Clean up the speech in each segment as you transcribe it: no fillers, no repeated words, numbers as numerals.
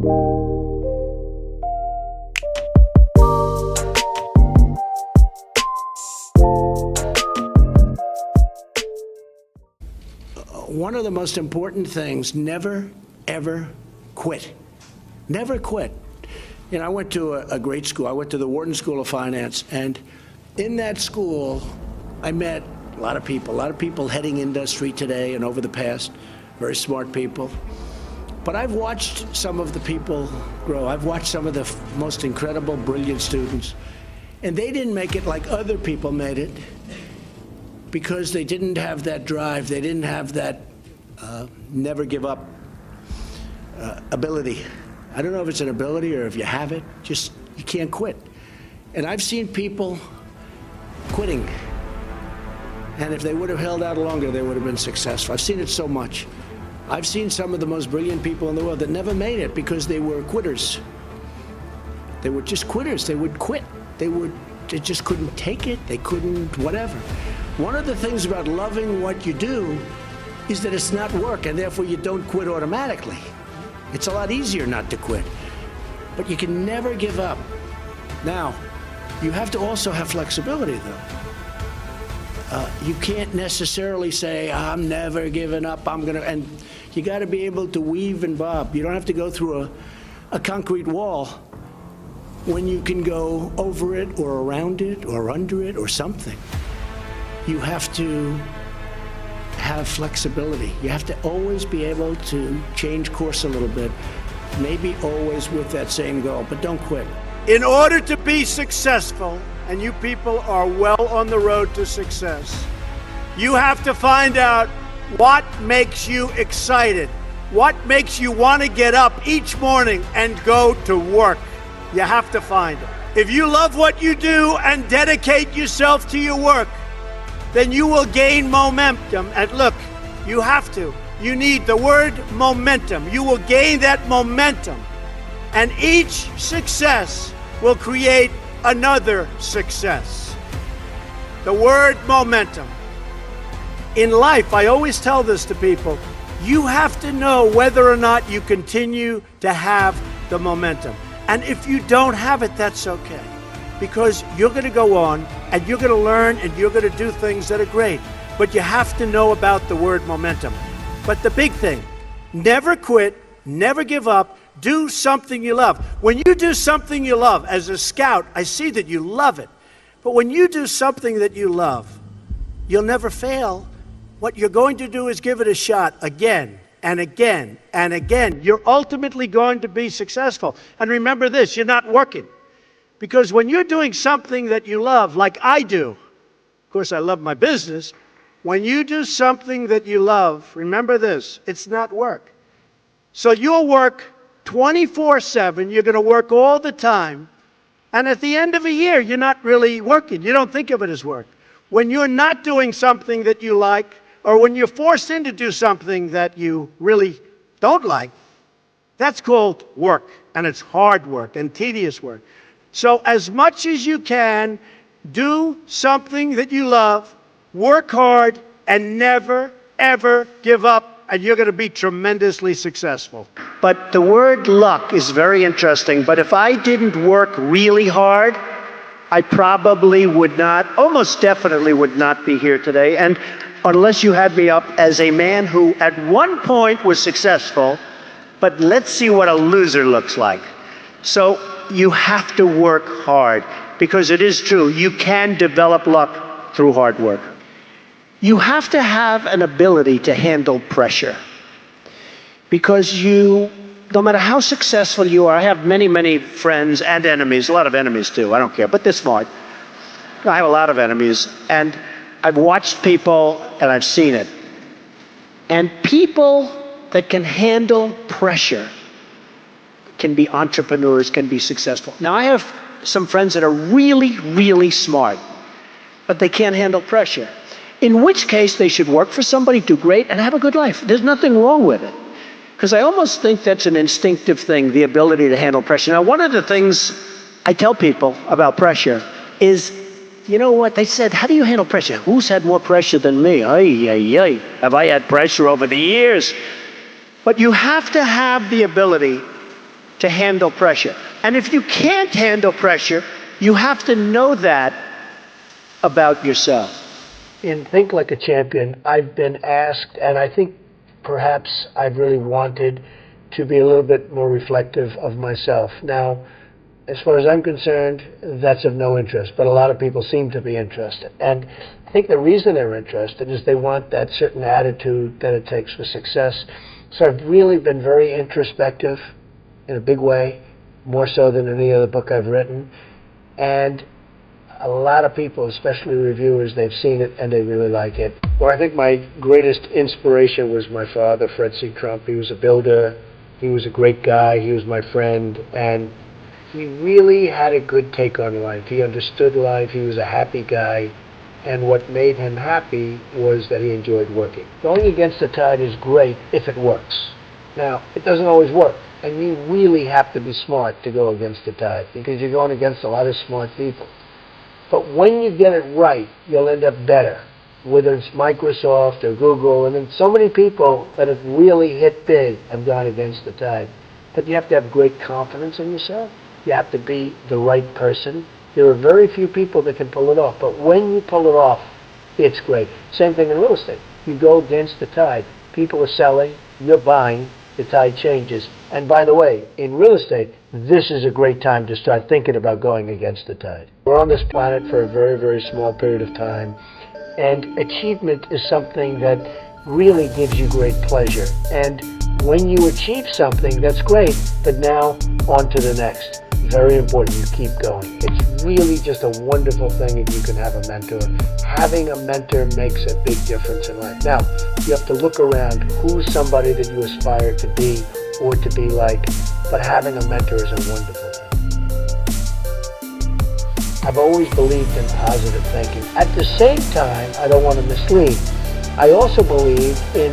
One of the most important things, never, ever quit. Never quit. You know, I went to a great school. I went to the Wharton School of Finance, and in that school, I met a lot of people heading industry today and over the past, very smart people. But I've watched some of the people grow. I've watched some of the most incredible, brilliant students, and they didn't make it like other people made it because they didn't have that drive. They didn't have that never give up ability. I don't know if it's an ability or if you have it, just you can't quit. And I've seen people quitting, and if they would have held out longer, they would have been successful. I've seen it so much. I've seen some of the most brilliant people in the world that never made it because they were quitters. They were just quitters. They would quit. They just couldn't take it. They couldn't whatever. One of the things about loving what you do is that it's not work, and therefore you don't quit automatically. It's a lot easier not to quit. But you can never give up. Now, you have to also have flexibility, though. You can't necessarily say, I'm never giving up, and you got to be able to weave and bob. You don't have to go through a concrete wall when you can go over it or around it or under it or something. You have to have flexibility. You have to always be able to change course a little bit, maybe always with that same goal, but don't quit. In order to be successful, and you people are well on the road to success, you have to find out what makes you excited, what makes you want to get up each morning and go to work. You have to find it. If you love what you do and dedicate yourself to your work, then you will gain momentum. And look, you have to. You need the word momentum. You will gain that momentum. And each success will create another success. The word momentum. In life, I always tell this to people, you have to know whether or not you continue to have the momentum. And if you don't have it, that's okay. Because you're going to go on and you're going to learn and you're going to do things that are great. But you have to know about the word momentum. But the big thing, never quit, never give up, do something you love. When you do something you love, as a scout, I see that you love it. But when you do something that you love, you'll never fail. What you're going to do is give it a shot again and again and again. You're ultimately going to be successful. And remember this, you're not working. Because when you're doing something that you love, like I do, of course I love my business, when you do something that you love, remember this, it's not work. So you'll work 24/7, you're going to work all the time, and at the end of a year, you're not really working. You don't think of it as work. When you're not doing something that you like, or when you're forced in to do something that you really don't like, that's called work, and it's hard work and tedious work. So as much as you can, do something that you love, work hard, and never, ever give up, and you're going to be tremendously successful. But the word luck is very interesting, but if I didn't work really hard, I probably would not, almost definitely would not be here today. And unless you had me up as a man who at one point was successful, but let's see what a loser looks like. So you have to work hard, because it is true, you can develop luck through hard work. You have to have an ability to handle pressure, because no matter how successful you are, I have many, many friends and enemies, a lot of enemies too, I don't care, but they're smart. I have a lot of enemies, and I've watched people and I've seen it. And people that can handle pressure can be entrepreneurs, can be successful. Now, I have some friends that are really, really smart, but they can't handle pressure. In which case, they should work for somebody, do great, and have a good life. There's nothing wrong with it. Because I almost think that's an instinctive thing, the ability to handle pressure. Now, one of the things I tell people about pressure is, you know what, they said, how do you handle pressure? Who's had more pressure than me? Have I had pressure over the years? But you have to have the ability to handle pressure. And if you can't handle pressure, you have to know that about yourself. In Think Like a Champion, I've been asked, and I think perhaps I've really wanted to be a little bit more reflective of myself. Now, as far as I'm concerned, that's of no interest, but a lot of people seem to be interested. And I think the reason they're interested is they want that certain attitude that it takes for success. So I've really been very introspective in a big way, more so than any other book I've written. And a lot of people, especially reviewers, they've seen it and they really like it. Well, I think my greatest inspiration was my father, Fred C. Trump. He was a builder. He was a great guy. He was my friend. And he really had a good take on life. He understood life. He was a happy guy. And what made him happy was that he enjoyed working. Going against the tide is great if it works. Now, it doesn't always work. And you really have to be smart to go against the tide because you're going against a lot of smart people. But when you get it right, you'll end up better, whether it's Microsoft or Google. And then so many people that have really hit big have gone against the tide. But you have to have great confidence in yourself. You have to be the right person. There are very few people that can pull it off. But when you pull it off, it's great. Same thing in real estate. You go against the tide. People are selling, you're buying, the tide changes. And by the way, in real estate, this is a great time to start thinking about going against the tide. We're on this planet for a very, very small period of time, and achievement is something that really gives you great pleasure. And when you achieve something, that's great, but now on to the next. Very important you keep going. It's really just a wonderful thing if you can have a mentor. Having a mentor makes a big difference in life. Now, you have to look around who's somebody that you aspire to be or to be like, but having a mentor is a wonderful thing. I've always believed in positive thinking. At the same time, I don't want to mislead. I also believe in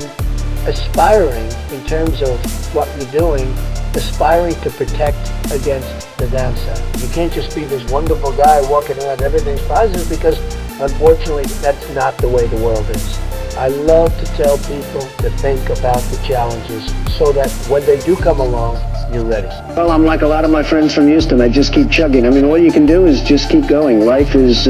aspiring in terms of what you're doing, aspiring to protect against the downside. You can't just be this wonderful guy walking around everything's positive because unfortunately that's not the way the world is. I love to tell people to think about the challenges so that when they do come along, you're ready. Well, I'm like a lot of my friends from Houston. I just keep chugging. I mean, all you can do is just keep going. Life is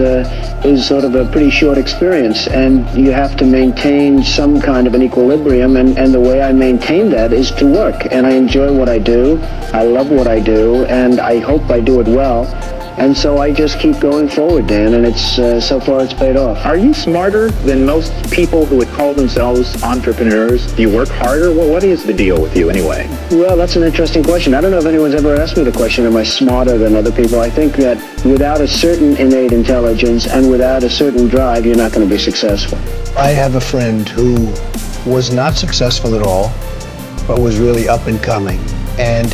sort of a pretty short experience, and you have to maintain some kind of an equilibrium, and the way I maintain that is to work. And I enjoy what I do. I love what I do, and I hope I do it well. And so I just keep going forward, Dan, and it's so far it's paid off. Are you smarter than most people who would call themselves entrepreneurs? Do you work harder? Well, what is the deal with you anyway? Well, that's an interesting question. I don't know if anyone's ever asked me the question, am I smarter than other people? I think that without a certain innate intelligence and without a certain drive, you're not going to be successful. I have a friend who was not successful at all, but was really up and coming. And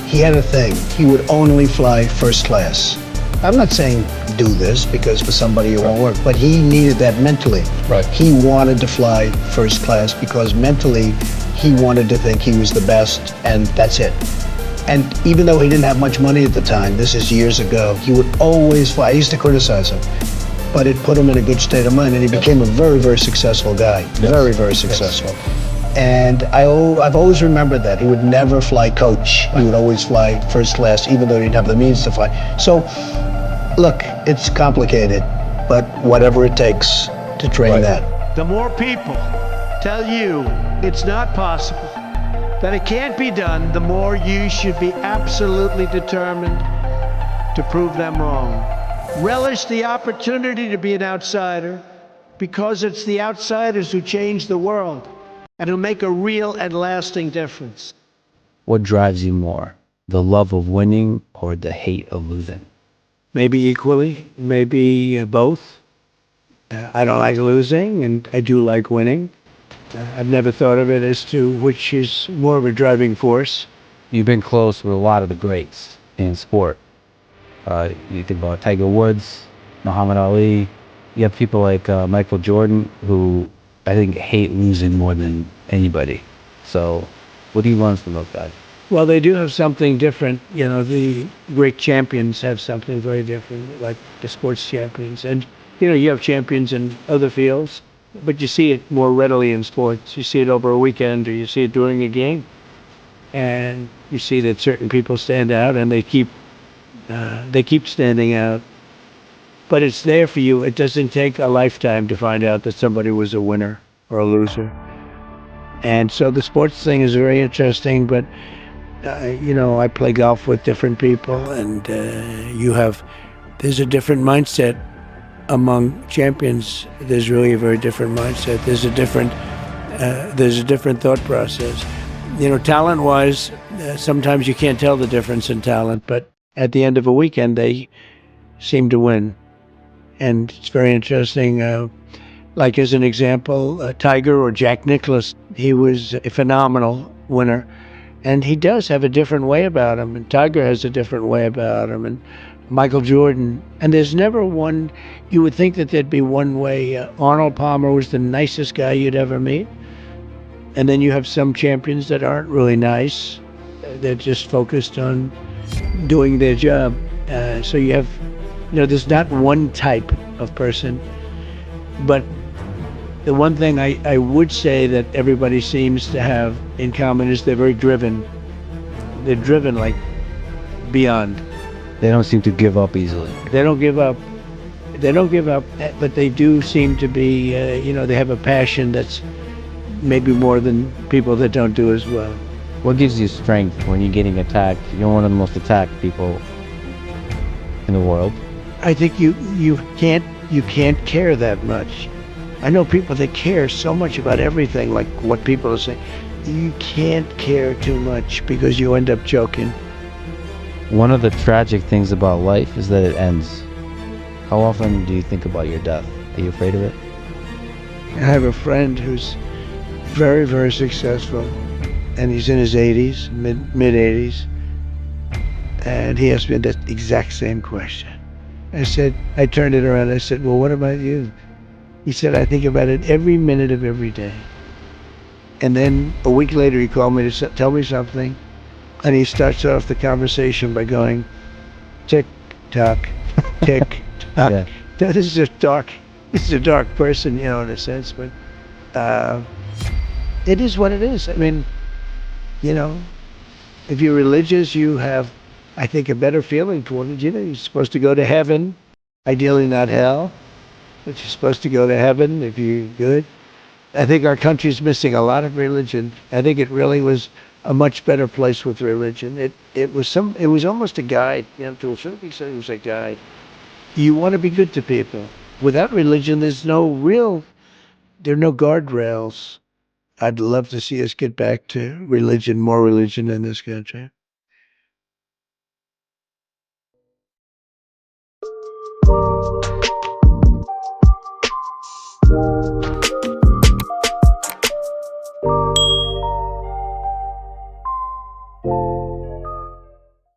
he had a thing. He would only fly first class. I'm not saying do this because for somebody it won't work, but he needed that mentally. Right. He wanted to fly first class because mentally he wanted to think he was the best, and that's it. And even though he didn't have much money at the time, this is years ago, he would always fly. I used to criticize him, but it put him in a good state of mind, and he became a very, very successful guy. Yes. Very, very successful. And I've always remembered that. He would never fly coach. He would always fly first class, even though he didn't have the means to fly. So, look, it's complicated, but whatever it takes to train that. The more people tell you it's not possible, that it can't be done, the more you should be absolutely determined to prove them wrong. Relish the opportunity to be an outsider, because it's the outsiders who change the world and who make a real and lasting difference. What drives you more, the love of winning or the hate of losing? Maybe equally, maybe both. I don't like losing, and I do like winning. I've never thought of it as to which is more of a driving force. You've been close with a lot of the greats in sport. You think about Tiger Woods, Muhammad Ali. You have people like Michael Jordan, who I think hate losing more than anybody. So what do you learn from those guys? Well, they do have something different. You know, the great champions have something very different, like the sports champions. And, you know, you have champions in other fields, but you see it more readily in sports. You see it over a weekend or you see it during a game. and you see that certain people stand out, and they keep standing out. But it's there for you. It doesn't take a lifetime to find out that somebody was a winner or a loser. And so the sports thing is very interesting. But I play golf with different people, and there's a different mindset among champions. There's really a very different mindset. There's a different thought process. Talent-wise, sometimes you can't tell the difference in talent, but at the end of a weekend, they seem to win. And it's very interesting. Like as an example, Tiger or Jack Nicklaus, he was a phenomenal winner. And he does have a different way about him. And Tiger has a different way about him. And Michael Jordan. And there's never one, you would think that there'd be one way. Arnold Palmer was the nicest guy you'd ever meet. And then you have some champions that aren't really nice. They're just focused on doing their job. So you have, there's not one type of person. But the one thing I would say that everybody seems to have in common is they're very driven. They're driven like beyond. They don't seem to give up easily. They don't give up. They don't give up, but they do seem to be, they have a passion that's maybe more than people that don't do as well. What gives you strength when you're getting attacked? You're one of the most attacked people in the world. I think you can't care that much. I know people that care so much about everything, like what people are saying. You can't care too much because you end up choking. One of the tragic things about life is that it ends. How often do you think about your death? Are you afraid of it? I have a friend who's very, very successful, and he's in his 80s, mid 80s, and he asked me that exact same question. I turned it around. I said, well, what about you? He said, I think about it every minute of every day. And then a week later, he called me to tell me something, and he starts off the conversation by going, tick tock, tick tock. Yeah. This is a dark person, in a sense, but it is what it is. I mean, if you're religious, you have, I think, a better feeling toward it. You're supposed to go to heaven, ideally not hell, but you're supposed to go to heaven if you're good. I think our country's missing a lot of religion. I think it really was a much better place with religion. It was almost a guide, to a certain extent it was a guide. You want to be good to people. Without religion, there are no guardrails. I'd love to see us get back to religion, more religion in this country.